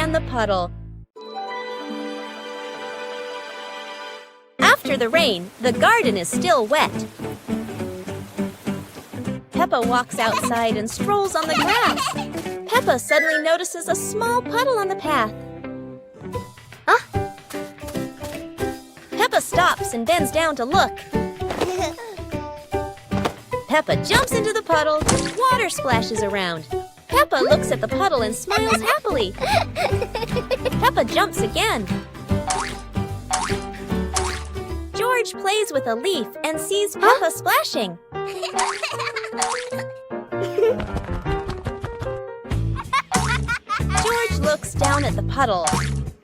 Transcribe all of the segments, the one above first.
on the puddle. After the rain, the garden is still wet. Peppa walks outside and strolls on the grass. Peppa suddenly notices a small puddle on the path. Peppa stops and bends down to look. Peppa jumps into the puddle. Water splashes around. Peppa looks at the puddle and smiles happily. Peppa jumps again. George plays with a leaf and sees Peppa splashing. George looks down at the puddle.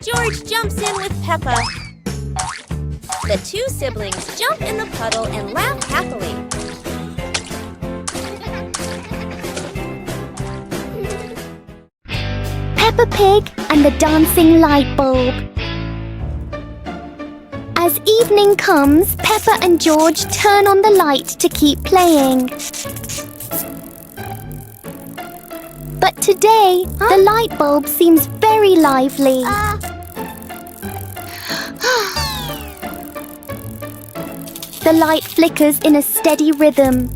George jumps in with Peppa. The two siblings jump in the puddle and laugh happily. Peppa Pig and the Dancing Light Bulb. As evening comes, Peppa and George turn on the light to keep playing. But today, the light bulb seems very lively. The light flickers in a steady rhythm.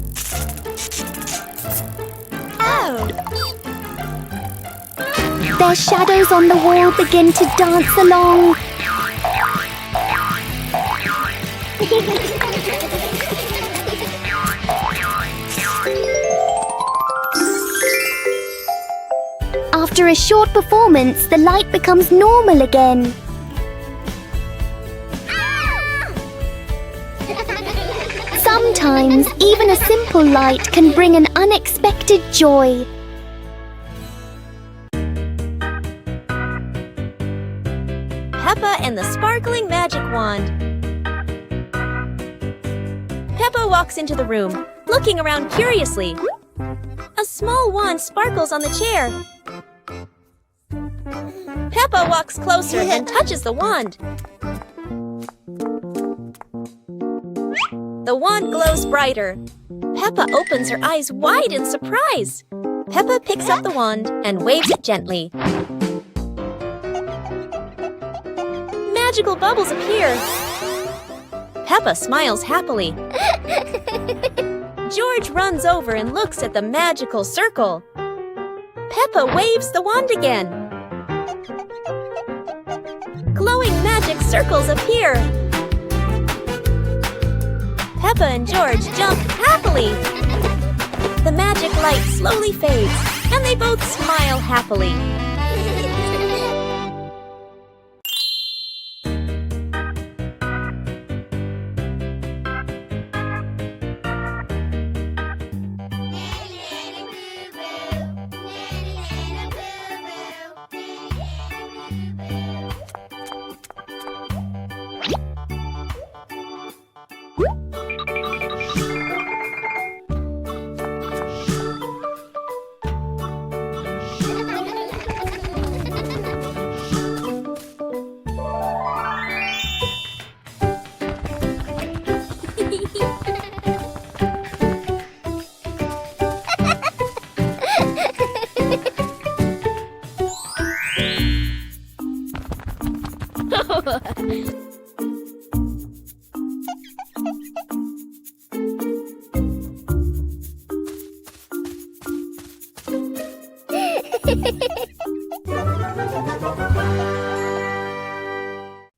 Their shadows on the wall begin to dance along. After a short performance, the light becomes normal again. Sometimes, even a simple light can bring an unexpected joy. Peppa and the Sparkling Magic Wand. Peppa walks into the room, looking around curiously. A small wand sparkles on the chair. Peppa walks closer and touches the wand. The wand glows brighter. Peppa opens her eyes wide in surprise. Peppa picks up the wand and waves it gently. Magical bubbles appear. Peppa smiles happily. George runs over and looks at the magical circle. Peppa waves the wand again. Glowing magic circles appear. Peppa and George jump happily. The magic light slowly fades, and they both smile happily.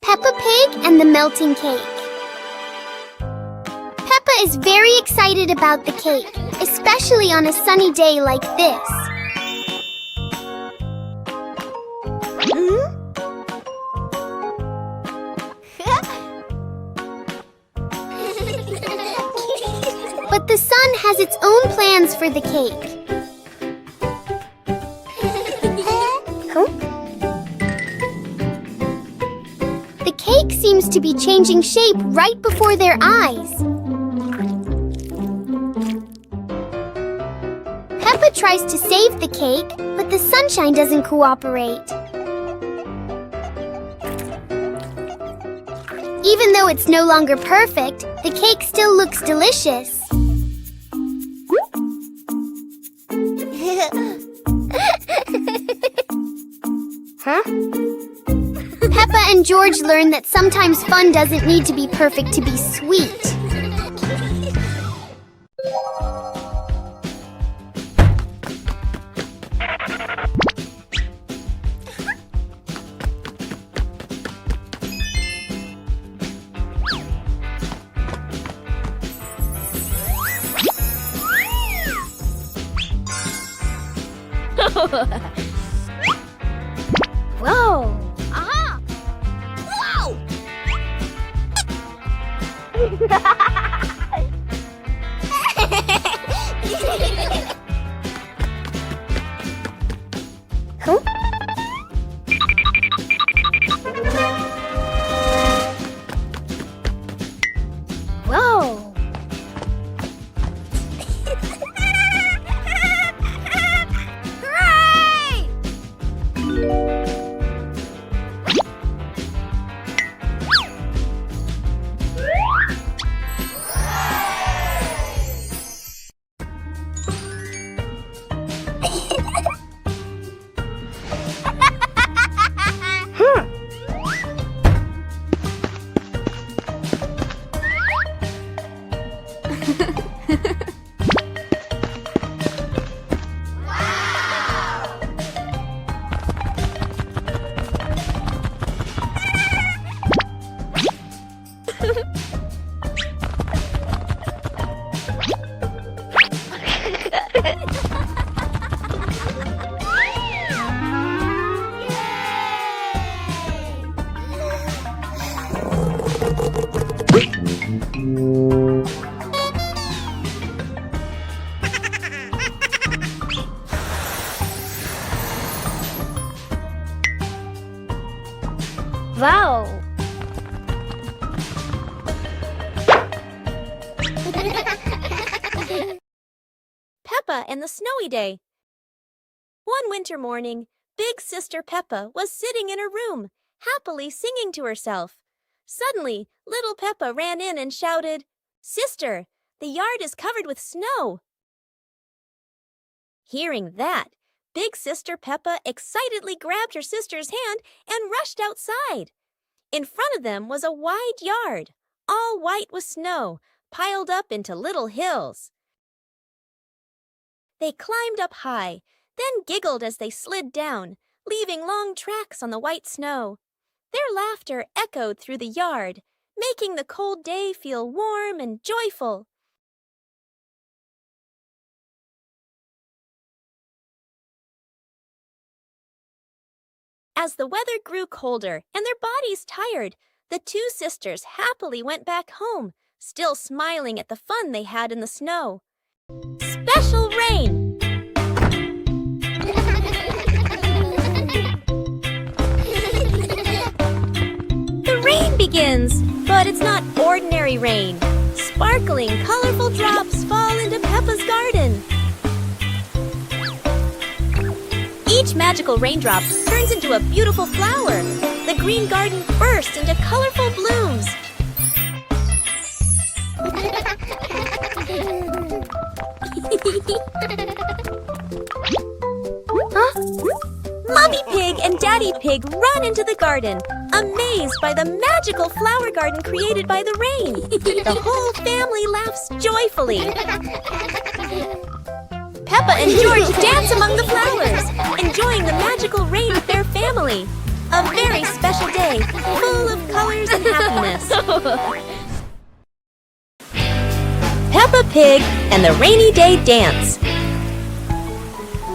Peppa Pig and the Melting Cake. Peppa is very excited about the cake, especially on a sunny day like this. But the sun has its own plans for the cake. The cake seems to be changing shape right before their eyes. Peppa tries to save the cake, but the sunshine doesn't cooperate. Even though it's no longer perfect, the cake still looks delicious. Huh? and George learned that sometimes fun doesn't need to be perfect to be sweet. Whoa! Aha! Whoa! Huh? Whoa! Wow! Peppa and the Snowy Day. One winter morning, Big Sister Peppa was sitting in her room, happily singing to herself. Suddenly, little Peppa ran in and shouted, "Sister, the yard is covered with snow." Hearing that, Big Sister Peppa excitedly grabbed her sister's hand and rushed outside. In front of them was a wide yard, all white with snow, piled up into little hills. They climbed up high, then giggled as they slid down, leaving long tracks on the white snow. Their laughter echoed through the yard, making the cold day feel warm and joyful. As the weather grew colder and their bodies tired, the two sisters happily went back home, still smiling at the fun they had in the snow. Special rain! The rain begins, but it's not ordinary rain. Sparkling, colorful drops fall into Peppa's garden. Each magical raindrop turns into a beautiful flower. The green garden bursts into colorful blooms. Huh? Mommy Pig and Daddy Pig run into the garden, amazed by the magical flower garden created by the rain. The whole family laughs joyfully. Peppa and George dance among the flowers, enjoying the magical rain with their family. A very special day, full of colors and happiness. Peppa Pig and the Rainy Day Dance.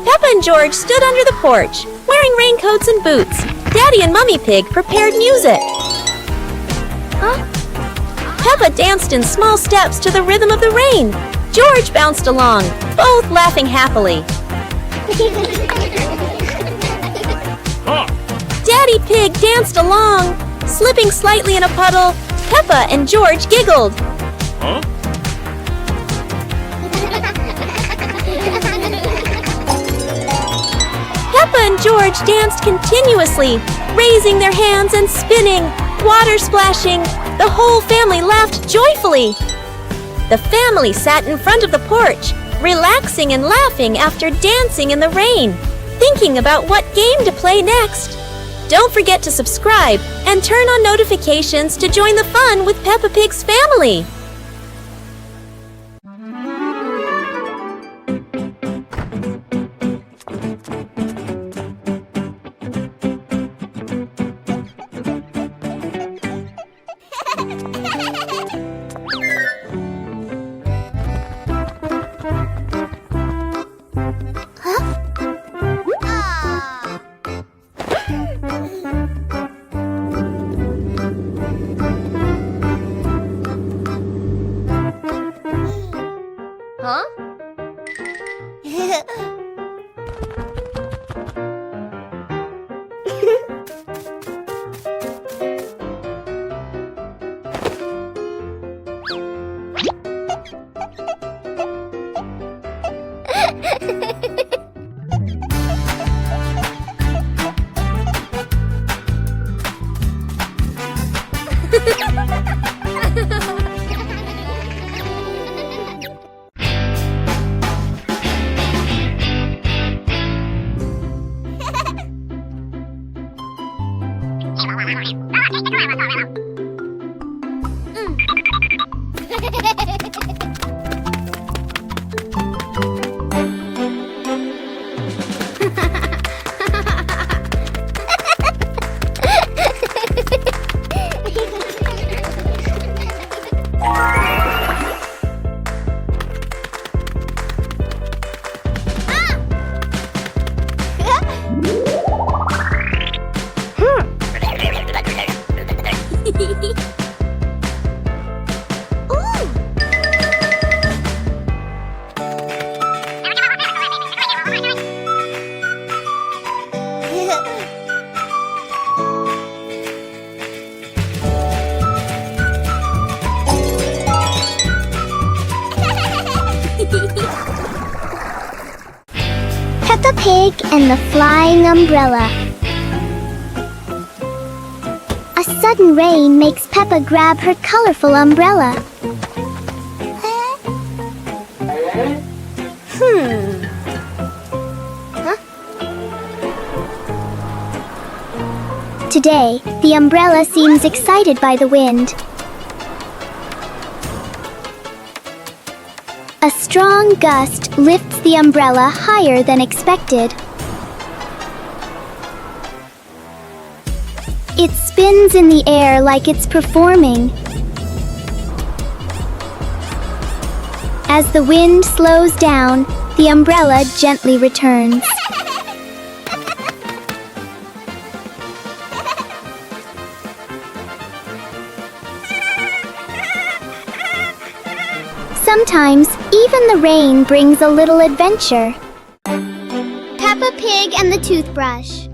Peppa and George stood under the porch, wearing raincoats and boots. Daddy and Mummy Pig prepared music. Huh? Peppa danced in small steps to the rhythm of the rain. George bounced along, both laughing happily. Daddy Pig danced along. Slipping slightly in a puddle, Peppa and George giggled. Peppa and George danced continuously, raising their hands and spinning, water splashing. The whole family laughed joyfully. The family sat in front of the porch, relaxing and laughing after dancing in the rain, thinking about what game to play next. Don't forget to subscribe and turn on notifications to join the fun with Peppa Pig's family. Huh? Peppa Pig and the Flying Umbrella. A sudden rain makes Peppa grab her colorful umbrella. Today, the umbrella seems excited by the wind. A strong gust lifts the umbrella higher than expected. It spins in the air like it's performing. As the wind slows down, the umbrella gently returns. Sometimes, even the rain brings a little adventure. Peppa Pig and the Toothbrush.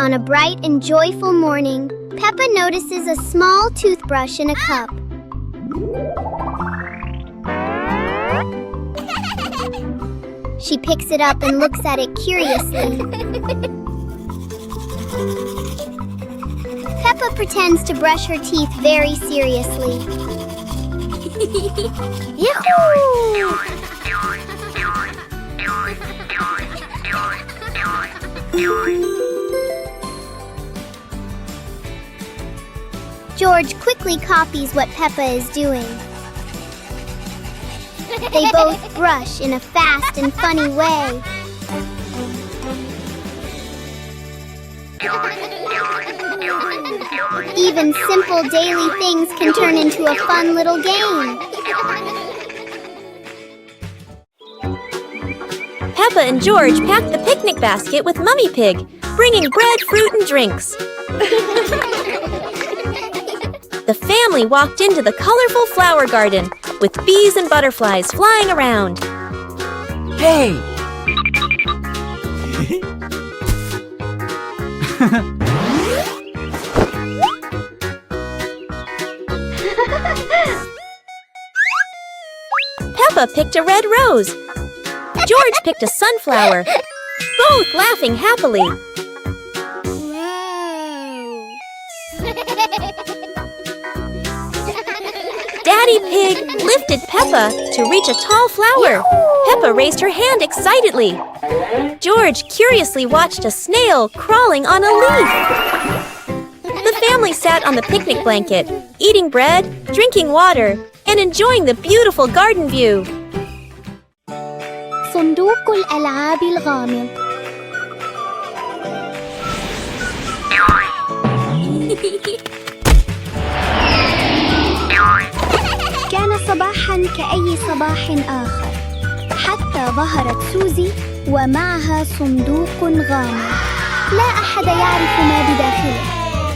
On a bright and joyful morning, Peppa notices a small toothbrush in a cup. She picks it up and looks at it curiously. Peppa pretends to brush her teeth very seriously. Yahoo! George quickly copies what Peppa is doing. They both brush in a fast and funny way. Even simple daily things can turn into a fun little game. Peppa and George packed the picnic basket with Mummy Pig, bringing bread, fruit, and drinks. The family walked into the colorful flower garden with bees and butterflies flying around. Hey! Peppa picked a red rose. George picked a sunflower, both laughing happily. Daddy Pig lifted Peppa to reach a tall flower. Peppa raised her hand excitedly. George curiously watched a snail crawling on a leaf. The family sat on the picnic blanket, eating bread, drinking water, and enjoying the beautiful garden view. صندوق الألعاب الغامض. كان صباحاً كأي صباح آخر، حتى ظهرت سوزي ومعها صندوق غامض. لا أحد يعرف ما بداخله،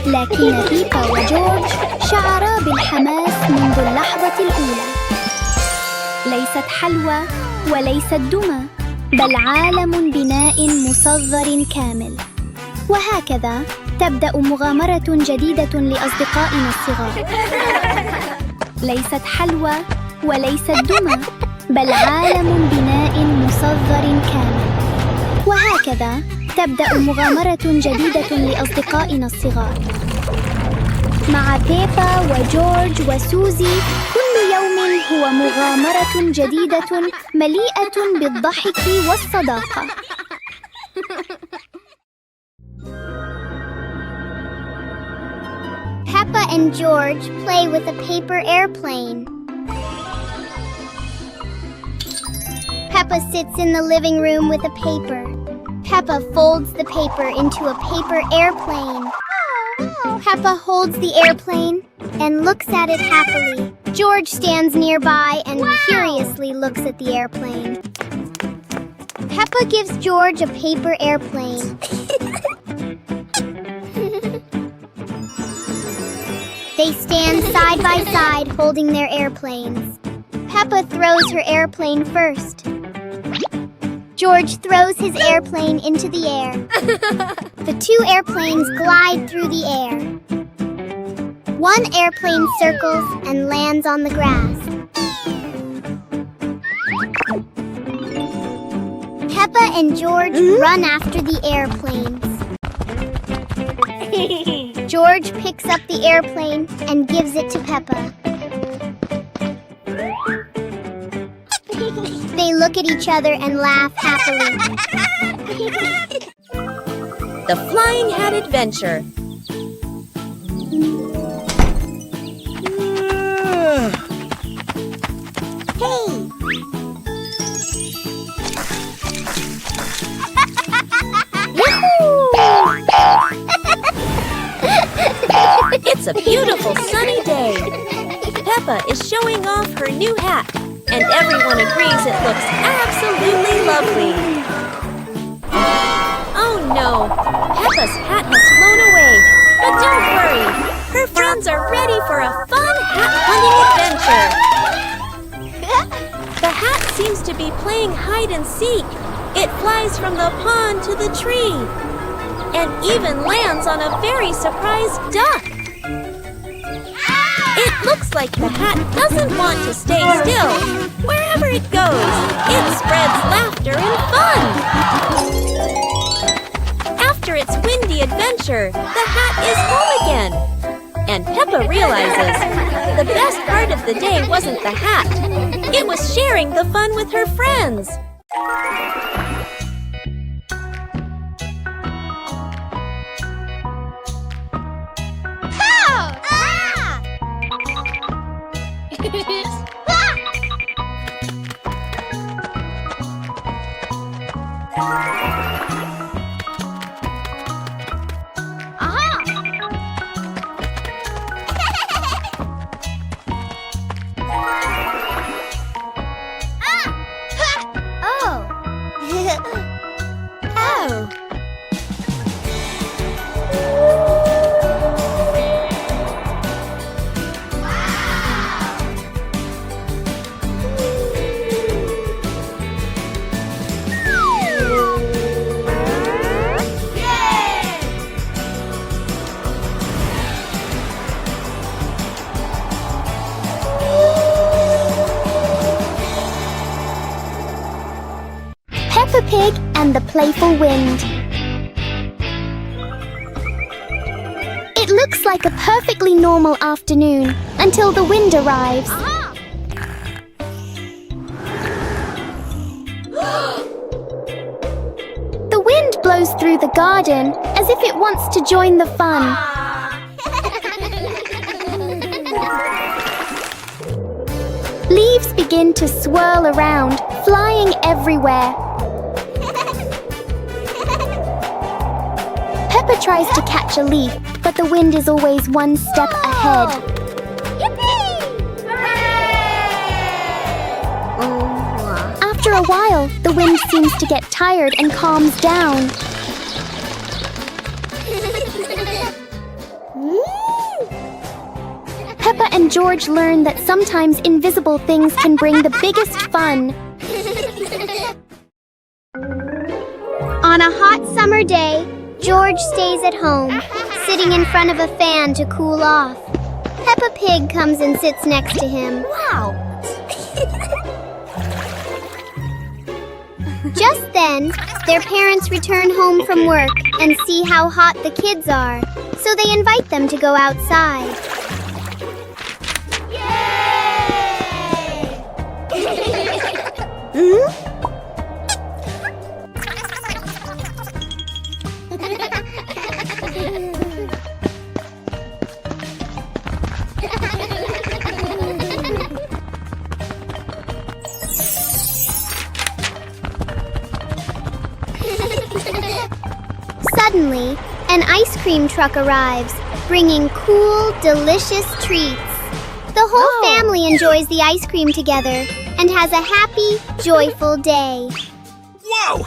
لكن بيبا وجورج شعرا بالحماس منذ اللحظة الأولى. ليست حلوى وليست دمى، بل عالم بناء مصغر كامل. وهكذا تبدأ مغامرة جديدة لأصدقائنا الصغار. ليست حلوى وليست دمى، بل عالم بناء مصغر كامل. وهكذا تبدأ مغامرة جديدة لأصدقائنا الصغار. مع بيبا وجورج وسوزي كل يوم هو مغامرة جديدة مليئة بالضحك والصداقة. Peppa and George play with a paper airplane. Peppa sits in the living room with a paper. Peppa folds the paper into a paper airplane. Peppa holds the airplane and looks at it happily. George stands nearby and curiously looks at the airplane. Peppa gives George a paper airplane. They stand side by side holding their airplanes. Peppa throws her airplane first. George throws his airplane into the air. The two airplanes glide through the air. One airplane circles and lands on the grass. Peppa and George run after the airplanes. George picks up the airplane and gives it to Peppa. They look at each other and laugh happily. The Flying Hat Adventure. It's a beautiful sunny day. Peppa is showing off her new hat, and everyone agrees it looks absolutely lovely. Oh no, Peppa's hat has flown away, but don't worry, her friends are ready for a fun hat hunting adventure. The hat seems to be playing hide and seek. It flies from the pond to the tree, and even lands on a very surprised duck. It looks like the hat doesn't want to stay still. Wherever it goes, it spreads laughter and fun. After its windy adventure, the hat is home again. And Peppa realizes the best part of the day wasn't the hat. It was sharing the fun with her friends. Peppa Pig and the Playful Wind. It looks like a perfectly normal afternoon until the wind arrives. flows through the garden as if it wants to join the fun. Leaves begin to swirl around, flying everywhere. Peppa tries to catch a leaf, but the wind is always one step ahead. After a while, the wind seems to get tired and calms down. Peppa and George learn that sometimes invisible things can bring the biggest fun. On a hot summer day, George stays at home, sitting in front of a fan to cool off. Peppa Pig comes and sits next to him. Wow! Just then, their parents return home from work and see how hot the kids are, so they invite them to go outside. Suddenly, an ice cream truck arrives, bringing cool, delicious treats. The whole family enjoys the ice cream together and has a happy, joyful day. Whoa!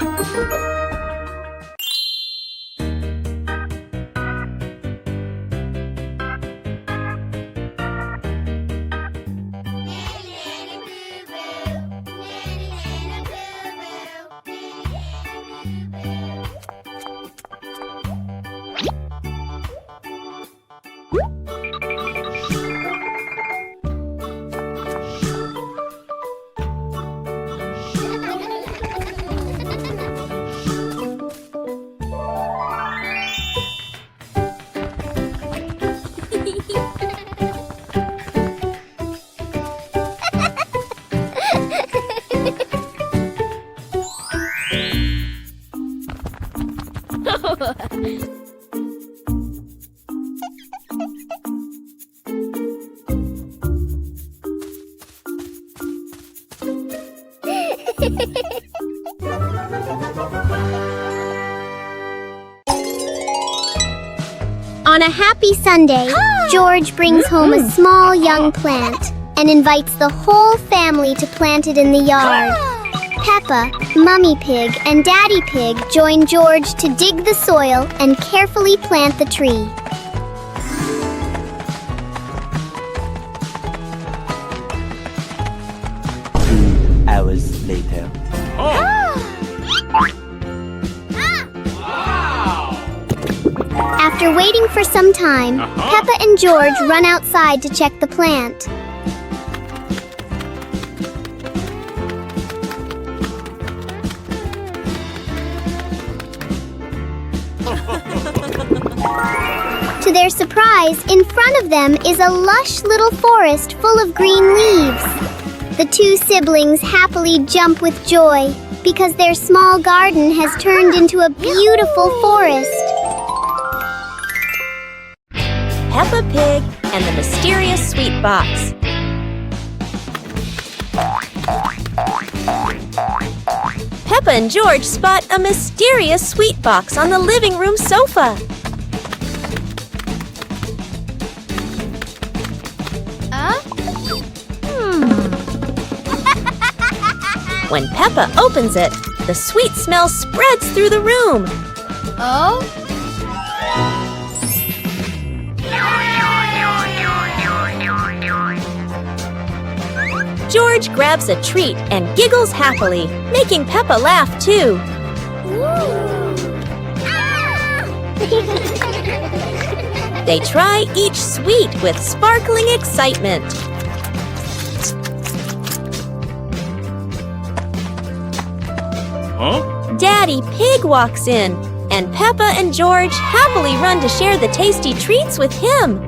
On a happy Sunday, George brings home a small young plant and invites the whole family to plant it in the yard. Peppa, Mummy Pig, and Daddy Pig join George to dig the soil and carefully plant the tree. Hours later. After waiting for some time, Peppa and George run outside to check the plant. To their surprise, in front of them is a lush little forest full of green leaves. The two siblings happily jump with joy because their small garden has turned into a beautiful forest. Peppa Pig and the Mysterious Sweet Box. Peppa and George spot a mysterious sweet box on the living room sofa. When Peppa opens it, the sweet smell spreads through the room. George grabs a treat and giggles happily, making Peppa laugh too. They try each sweet with sparkling excitement. Daddy Pig walks in, and Peppa and George happily run to share the tasty treats with him.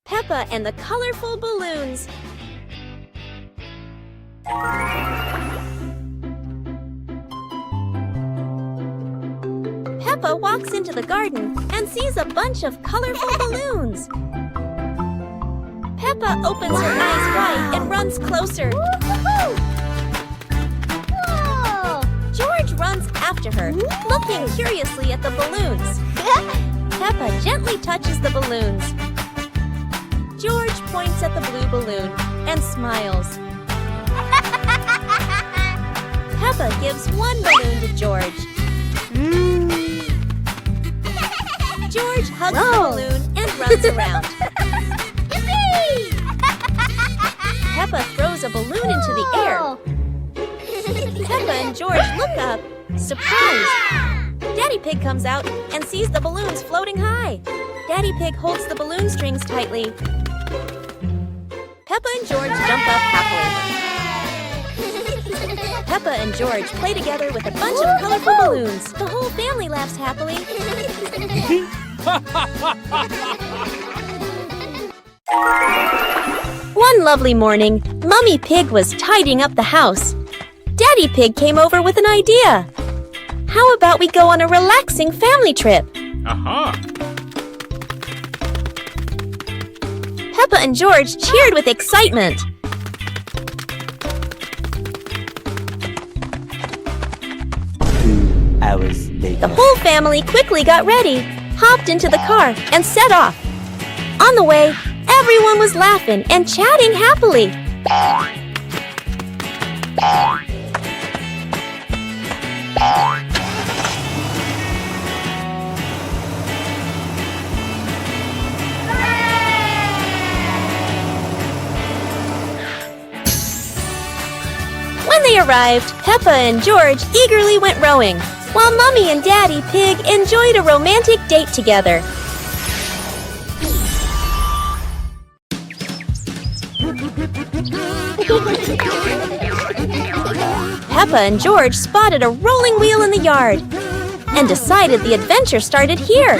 Peppa and the colorful balloons. Peppa walks into the garden and sees a bunch of colorful balloons. Peppa opens her eyes wide and runs closer. George runs after her, looking curiously at the balloons. Peppa gently touches the balloons. George points at the blue balloon and smiles. Peppa gives one balloon to George. George hugs the balloon and runs around. Peppa throws a balloon into the air. Peppa and George look up, surprised. Daddy Pig comes out and sees the balloons floating high. Daddy Pig holds the balloon strings tightly. Peppa and George jump up happily. Peppa and George play together with a bunch of colorful balloons. The whole family laughs happily. One lovely morning, Mummy Pig was tidying up the house. Daddy Pig came over with an idea. How about we go on a relaxing family trip? Peppa and George cheered with excitement. 2 hours later. The whole family quickly got ready, hopped into the car, and set off. On the way, everyone was laughing and chatting happily. When they arrived, Peppa and George eagerly went rowing, while Mummy and Daddy Pig enjoyed a romantic date together. Peppa and George spotted a rolling wheel in the yard and decided the adventure started here.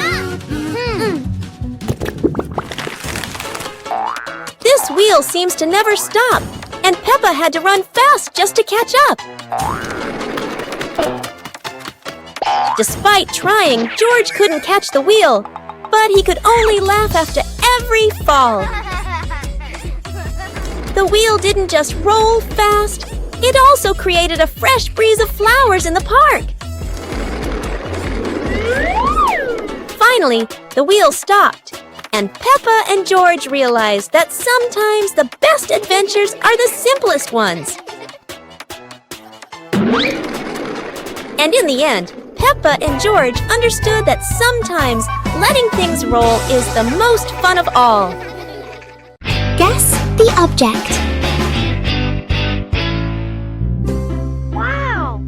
This wheel seems to never stop, and Peppa had to run fast just to catch up. Despite trying, George couldn't catch the wheel, but he could only laugh after every fall. The wheel didn't just roll fast, it also created a fresh breeze of flowers in the park. Finally, the wheel stopped, and Peppa and George realized that sometimes the best adventures are the simplest ones. And in the end, Peppa and George understood that sometimes letting things roll is the most fun of all. Guess the object. Wow!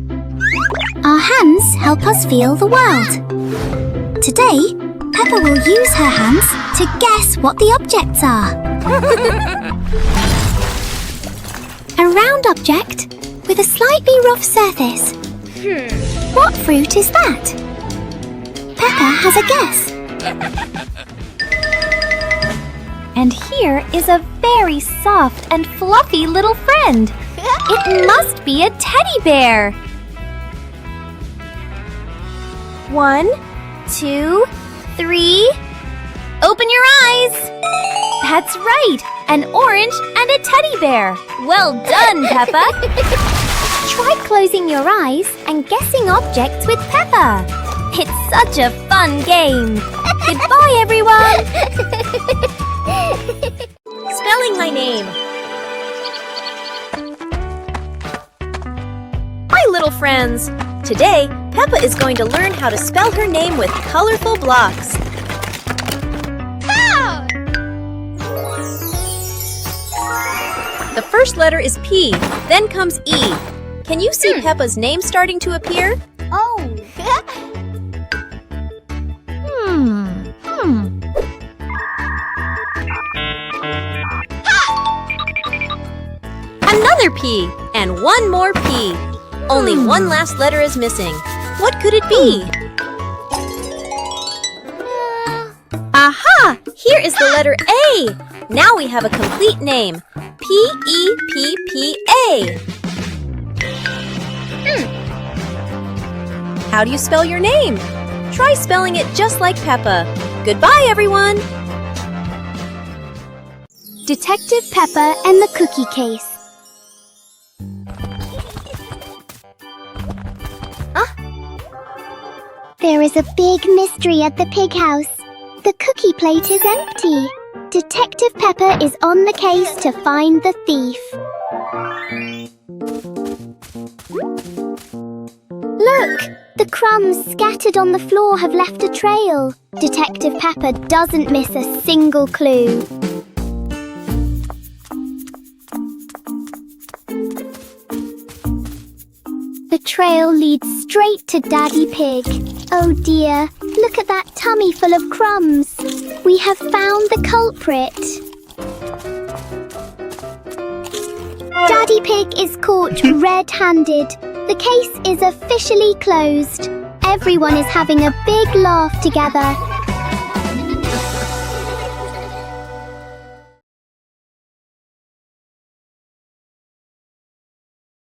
Our hands help us feel the world. Today, Peppa will use her hands to guess what the objects are. A round object with a slightly rough surface. What fruit is that? Peppa has a guess. And here is a very soft and fluffy little friend. It must be a teddy bear. 1, 2, 3. Open your eyes. That's right, an orange and a teddy bear. Well done, Peppa. Try closing your eyes and guessing objects with Peppa. It's such a fun game. Goodbye, everyone. Spelling my name. Hi, little friends. Today, Peppa is going to learn how to spell her name with colorful blocks. The first letter is P, then comes E. Can you see Peppa's name starting to appear? Oh. Another P, and one more P. Only one last letter is missing. What could it be? Aha! Here is the letter A. Now we have a complete name. P-E-P-P-A. How do you spell your name? Try spelling it just like Peppa. Goodbye, everyone! Detective Peppa and the Cookie Case. There is a big mystery at the pig house. The cookie plate is empty. Detective Peppa is on the case to find the thief. Look! The crumbs scattered on the floor have left a trail. Detective Peppa doesn't miss a single clue. The trail leads straight to Daddy Pig. Oh dear, look at that tummy full of crumbs. We have found the culprit. Daddy Pig is caught red-handed. The case is officially closed. Everyone is having a big laugh together.